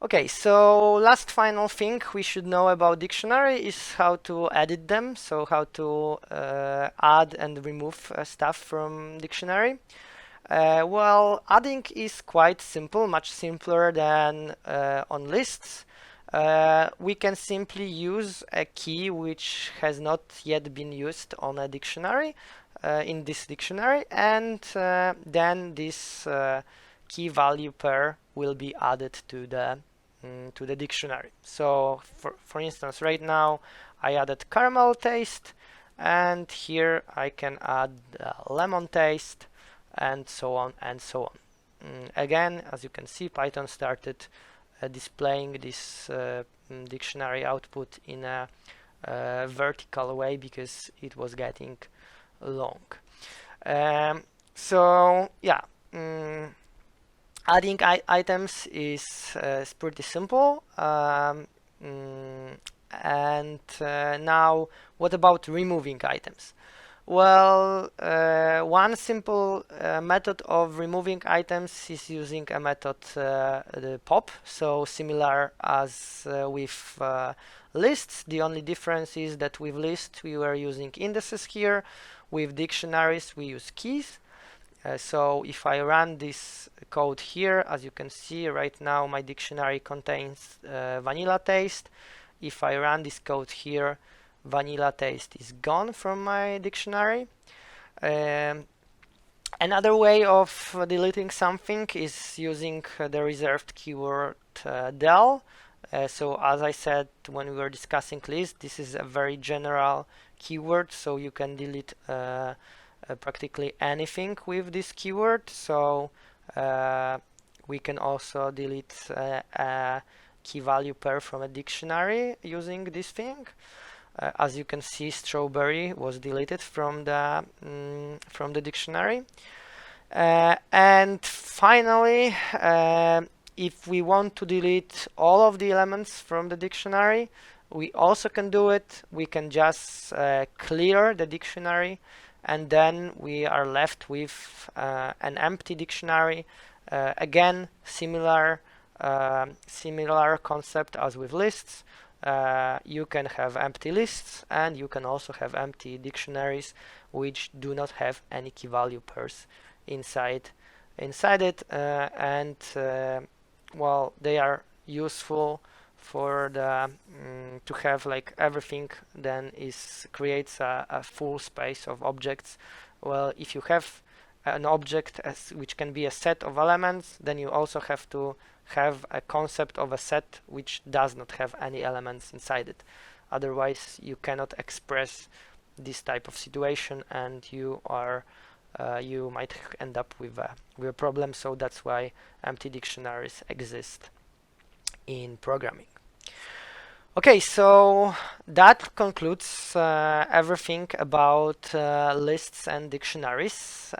Okay, so last final thing we should know about dictionary is how to edit them, so how to add and remove stuff from dictionary. Well, adding is quite simple, much simpler than on lists. We can simply use a key which has not yet been used on a dictionary, in this dictionary, and then this key value pair will be added to the dictionary. So, for instance, right now I added caramel taste, and here I can add lemon taste, and so on and so on. Again, as you can see, Python started displaying this dictionary output in a vertical way because it was getting long. So yeah, adding items is pretty simple. And now, what about removing items? Well, one simple method of removing items is using a method the pop, so similar as with lists. The only difference is that with lists we were using indices here. With dictionaries we use keys. So if I run this code here, as you can see right now my dictionary contains vanilla taste. If I run this code here, vanilla taste is gone from my dictionary. Um, Another way of deleting something is using the reserved keyword del. So as I said when we were discussing list, this is a very general keyword, so you can delete practically anything with this keyword. So we can also delete a key value pair from a dictionary using this thing. As you can see, strawberry was deleted from the dictionary. And finally, if we want to delete all of the elements from the dictionary, we also can do it. We can just clear the dictionary, and then we are left with an empty dictionary. Again, similar concept as with lists. You can have empty lists, and you can also have empty dictionaries which do not have any key value pairs inside it, and well, they are useful for the to have like everything then creates a full space of objects. Well, if you have an object which can be a set of elements, then you also have to have a concept of a set which does not have any elements inside it. Otherwise you cannot express this type of situation, and you might end up with a problem. So that's why empty dictionaries exist in programming. Okay, so that concludes everything about lists and dictionaries.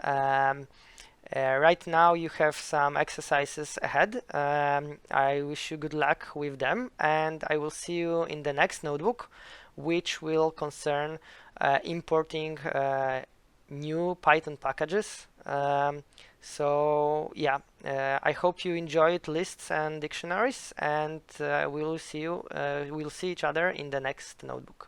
Right now you have some exercises ahead. I wish you good luck with them, and I will see you in the next notebook, which will concern importing new Python packages. So yeah, I hope you enjoyed lists and dictionaries, and we'll see each other in the next notebook.